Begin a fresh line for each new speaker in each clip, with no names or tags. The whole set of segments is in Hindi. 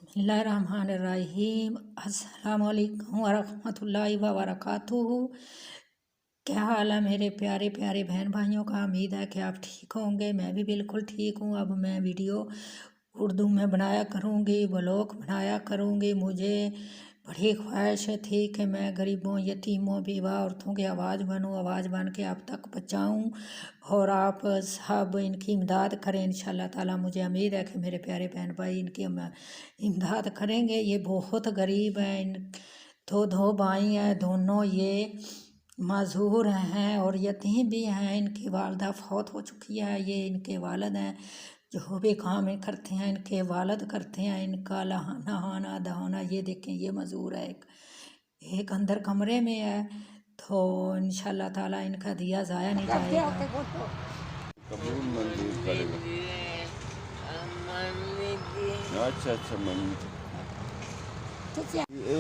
बिस्मिल्लाहिर्रहमानिर्रहीम। अस्सलाम वालेकुम वरहमतुल्लाहि वबरकातुहू। क्या हाल है मेरे प्यारे प्यारे बहन भाइयों का। उम्मीद है कि आप ठीक होंगे। मैं भी बिल्कुल ठीक हूँ। अब मैं वीडियो उर्दू में बनाया करूँगी, ब्लॉग बनाया करूँगी। मुझे बड़ी ख्वाहिश थी कि मैं गरीबों, यतीमों, बेवा औरतों की आवाज़ बनूँ, आवाज़ बन के आप तक पहुँचाऊँ और आप सब इनकी इमदाद करें इंशाल्लाह ताला। मुझे उम्मीद है कि मेरे प्यारे बहन भाई इनकी इमदाद करेंगे। ये बहुत गरीब हैं। इन दो भाई हैं, दोनों ये माजूर हैं और यतीम भी हैं। इनकी वालदा फौत हो चुकी है। ये इनके वालिद हैं, जो भी काम ये करते हैं इनके वालिद करते हैं। इनका नहाना दहाना, ये देखें ये मजूर है। एक अंदर कमरे में है। तो इंशाल्लाह ताला इनका दिया ज़ाया नहीं जाएगा।
कबूल मंजूर करेगा। अच्छा ये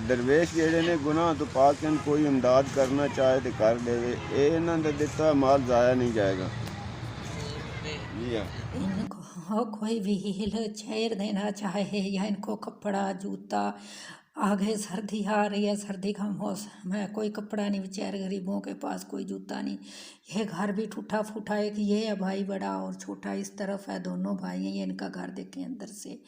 दरवेश जेड़े ने गुनाह तो पाक हैं, कोई इमदाद करना चाहे तो कर देवे। ये इन्हों का दिता माल जाया नहीं जाएगा।
इनको कोई व्हील चेयर देना चाहे या इनको कपड़ा जूता, आगे सर्दी आ रही है, सर्दी का मौसम है, कोई कपड़ा नहीं, बेचारे गरीबों के पास कोई जूता नहीं। ये घर भी टूटा फूटा है कि ये है भाई बड़ा और छोटा इस तरफ है, दोनों भाई हैं। ये इनका घर देखें अंदर से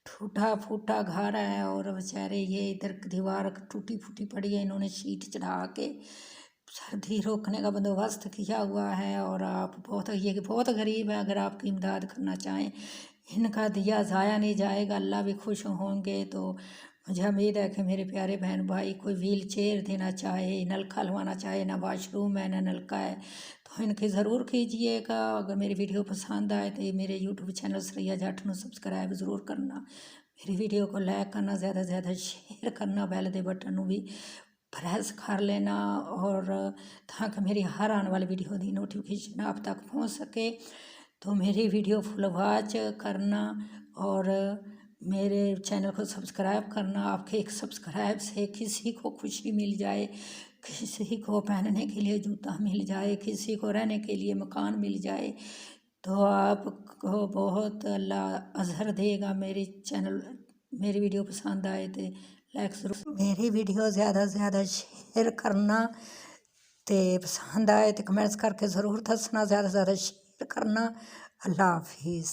टूटा फूटा घर है और बेचारे ये इधर दीवार टूटी फूटी पड़ी है। इन्होंने शीट चढ़ा के सर्दी रोकने का बंदोबस्त किया हुआ है। और आप ये बहुत गरीब है। अगर आपकी इमदाद करना चाहें, इनका दिया ज़ाया नहीं जाएगा, अल्लाह भी खुश होंगे। तो मुझे उम्मीद है कि मेरे प्यारे बहन भाई कोई व्हील चेयर देना चाहे, नलका लगवाना चाहे, ना वाशरूम है ना नलका है, तो इनकी ज़रूर कीजिएगा। अगर मेरी वीडियो पसंद आए तो मेरे यूट्यूब चैनल सरैया जट नूं सबसक्राइब ज़रूर करना, मेरी वीडियो को लाइक करना, ज़्यादा से ज़्यादा शेयर करना, बैल दे बटन नूं भी प्रेस कर लेना और ताकि मेरी हर आने वाली वीडियो की नोटिफिकेशन आप तक पहुंच सके। तो मेरी वीडियो फुल वॉच करना और मेरे चैनल को सब्सक्राइब करना। आपके एक सब्सक्राइब से किसी को खुशी मिल जाए, किसी को पहनने के लिए जूता मिल जाए, किसी को रहने के लिए मकान मिल जाए, तो आपको बहुत अल्लाह अजर देगा। मेरी वीडियो पसंद आए तो लाइक ज़रूर, मेरी वीडियो ज़्यादा से ज़्यादा शेयर करना, तो पसंद आए तो कमेंट्स करके ज़रूर दसना, ज़्यादा से ज़्यादा शेयर करना। अल्लाह हाफिज़।